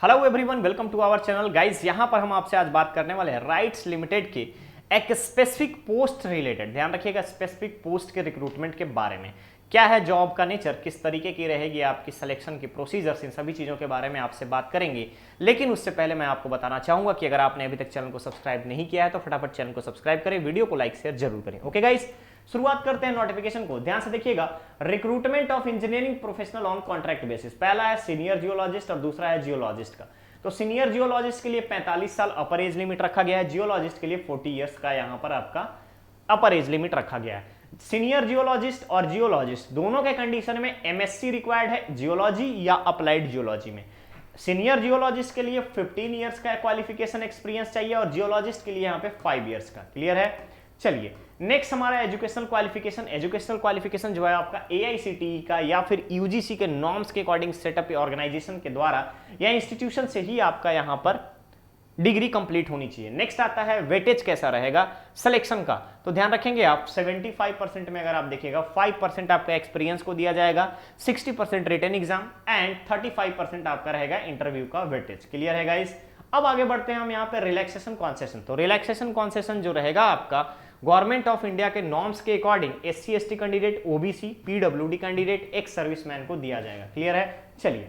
Hello everyone, welcome to our channel guys. यहां पर हम आपसे आज बात करने वाले हैं राइट्स लिमिटेड के एक स्पेसिफिक पोस्ट रिलेटेड। ध्यान रखिएगा, स्पेसिफिक पोस्ट के रिक्रूटमेंट के बारे में। क्या है जॉब का नेचर, किस तरीके की रहेगी आपकी सिलेक्शन की प्रोसीजर्स, इन सभी चीज़ों के बारे में आपसे बात करेंगे। लेकिन उससे पहले मैं आपको बताना चाहूंगा कि अगर आपने अभी तक चैनल को सब्सक्राइब नहीं किया है तो फटाफट चैनल को सब्सक्राइब करें, वीडियो को लाइक शेयर जरूर करें। ओके गाइस, शुरुआत करते हैं नोटिफिकेशन को। ध्यान से देखिएगा, recruitment of engineering professional on contract basis. पहला है सीनियर जियोलॉजिस्ट और दूसरा है जियोलॉजिस्ट का। तो सीनियर जियोलॉजिस्ट के लिए 45 साल अपर एज लिमिट रखा गया है, जियोलॉजिस्ट के लिए 40 इयर्स का यहां पर आपका अपर एज लिमिट रखा गया है। सीनियर जियोलॉजिस्ट और जियोलॉजिस्ट दोनों के कंडीशन में एमएससी रिक्वायर्ड है, जियोलॉजी या अप्लाइड जियोलॉजी में। सीनियर जियोलॉजिस्ट के लिए 15 इयर्स का क्वालिफिकेशन एक्सपीरियंस चाहिए और जियोलॉजिस्ट के लिए यहाँ पे 5 इयर्स का। क्लियर है? चलिए नेक्स्ट हमारा एजुकेशनल क्वालिफिकेशन। एजुकेशनल क्वालिफिकेशन जो है आपका एआईसीटीई का या फिर यूजीसी के नॉर्म्स के अकॉर्डिंग सेटअप ऑर्गेनाइजेशन के द्वारा या इंस्टीट्यूशन से ही आपका यहाँ पर डिग्री कंप्लीट होनी चाहिए। नेक्स्ट आता है वेटेज कैसा रहेगा सिलेक्शन का। तो ध्यान रखेंगे आप 75% में अगर आप देखिएगा 5% आपका एक्सपीरियंस को दिया जाएगा, 60% रिटन एग्जाम एंड 35% आपका रहेगा इंटरव्यू का वेटेज। क्लियर है गाइस? अब आगे बढ़ते हैं हम यहाँ पे रिलैक्सेशन कॉन्सेशन। तो रिलैक्सेशन कॉन्सेशन जो रहेगा आपका गवर्नमेंट ऑफ इंडिया के नॉर्म्स के according SC ST candidate, OBC, PWD candidate, ex serviceman को दिया जाएगा। क्लियर है? चलिए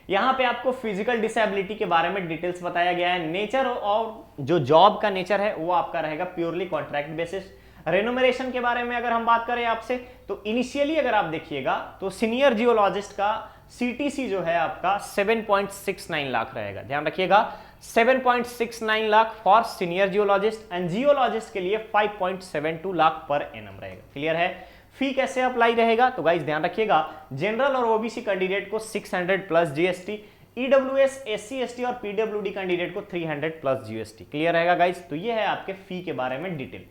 यहां पे आपको फिजिकल डिसेबिलिटी के बारे में डिटेल्स बताया गया है। नेचर और जो जॉब का नेचर है वो आपका रहेगा प्योरली कॉन्ट्रैक्ट बेसिस। रेनुमरेशन के बारे में अगर हम बात करें आपसे तो इनिशियली अगर आप देखिएगा तो सीनियर जियोलॉजिस्ट का सीटीसी जो है आपका 7.69 लाख रहेगा। ध्यान रखिएगा 7.69 lakh for senior geologist and geologist के लिए 5.72 लाख पर एनम रहेगा। क्लियर है? फी कैसे अप्लाई रहेगा? तो गाइस ध्यान रखिएगा, जनरल और ओबीसी कैंडिडेट को 600 plus GST, EWS, SC ST और पीडब्ल्यूडी कैंडिडेट को 300 प्लस जीएसटी। क्लियर रहेगा गाइस? तो ये है आपके फी के बारे में डिटेल।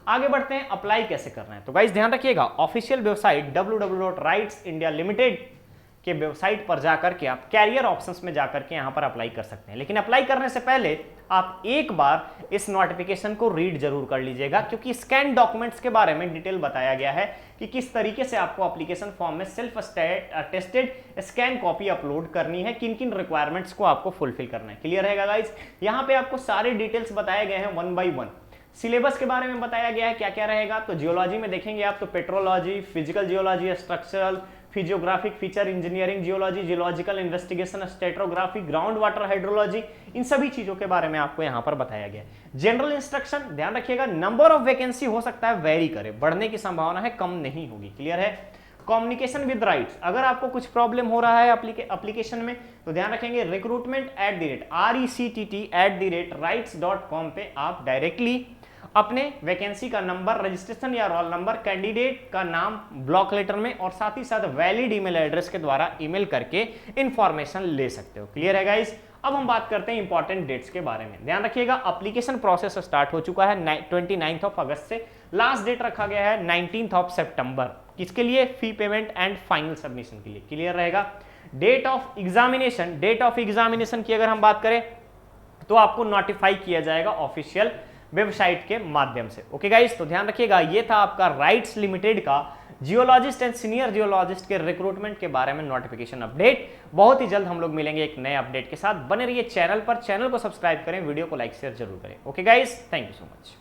आगे बढ़ते हैं, अप्लाई कैसे करना है। तो गाइस ध्यान रखिएगा, ऑफिशियल वेबसाइट www.rightsindialimited के वेबसाइट पर जाकर के आप कैरियर ऑप्शंस में जाकर के यहां पर अप्लाई कर सकते हैं। लेकिन अप्लाई करने से पहले आप एक बार इस नोटिफिकेशन को रीड जरूर कर लीजिएगा, क्योंकि स्कैन डॉक्यूमेंट्स के बारे में डिटेल बताया गया है कि किस तरीके से आपको एप्लीकेशन फॉर्म में self attested scan copy upload करनी है, किन किन रिक्वायरमेंट्स को आपको फुलफिल करना है। क्लियर रहेगा गाइस? यहाँ पे आपको सारे डिटेल्स बताए गए हैं 1 by 1। सिलेबस के बारे में बताया गया है क्या क्या रहेगा। तो जियोलॉजी में देखेंगे आप तो petrology, physical geology, structural, physiographic, feature engineering geology, geological investigation, stratigraphy, ground water hydrology, इन सभी चीजों के बारे में आपको यहां पर बताया गया है। जनरल इंस्ट्रक्शन, ध्यान रखिएगा नंबर ऑफ वैकेंसी हो सकता है वेरी करे, बढ़ने की संभावना है, कम नहीं होगी। क्लियर है? कम्युनिकेशन विद राइट्स, अगर आपको कुछ प्रॉब्लम हो रहा है एप्लीकेशन में तो ध्यान रखेंगे recruitment@RECTT@rights.com पे आप डायरेक्टली अपने वैकेंसी का नंबर, रजिस्ट्रेशन या रोल नंबर, कैंडिडेट का नाम ब्लॉक लेटर में और साथ ही साथ वैलिड ईमेल एड्रेस के द्वारा ईमेल करके इंफॉर्मेशन ले सकते हो। क्लियर है गाइस? अब हम बात करते हैं इंपॉर्टेंट डेट्स के बारे में। ध्यान रखिएगा, एप्लीकेशन प्रोसेस स्टार्ट हो चुका है 29 अगस्त से। लास्ट डेट रखा गया है 19 सितंबर। किसके लिए? Fee payment and final submission के लिए। क्लियर रहेगा? Date of examination, date of examination की अगर हम बात करें तो आपको नोटिफाई किया जाएगा ऑफिशियल वेबसाइट के माध्यम से। ओके गाइस, तो ध्यान रखिएगा ये था आपका राइट्स लिमिटेड का जियोलॉजिस्ट एंड सीनियर जियोलॉजिस्ट के रिक्रूटमेंट के बारे में नोटिफिकेशन अपडेट। बहुत ही जल्द हम लोग मिलेंगे एक नए अपडेट के साथ। बने रहिए चैनल पर, चैनल को सब्सक्राइब करें, वीडियो को लाइक शेयर जरूर करें। Okay guys, thank you so much.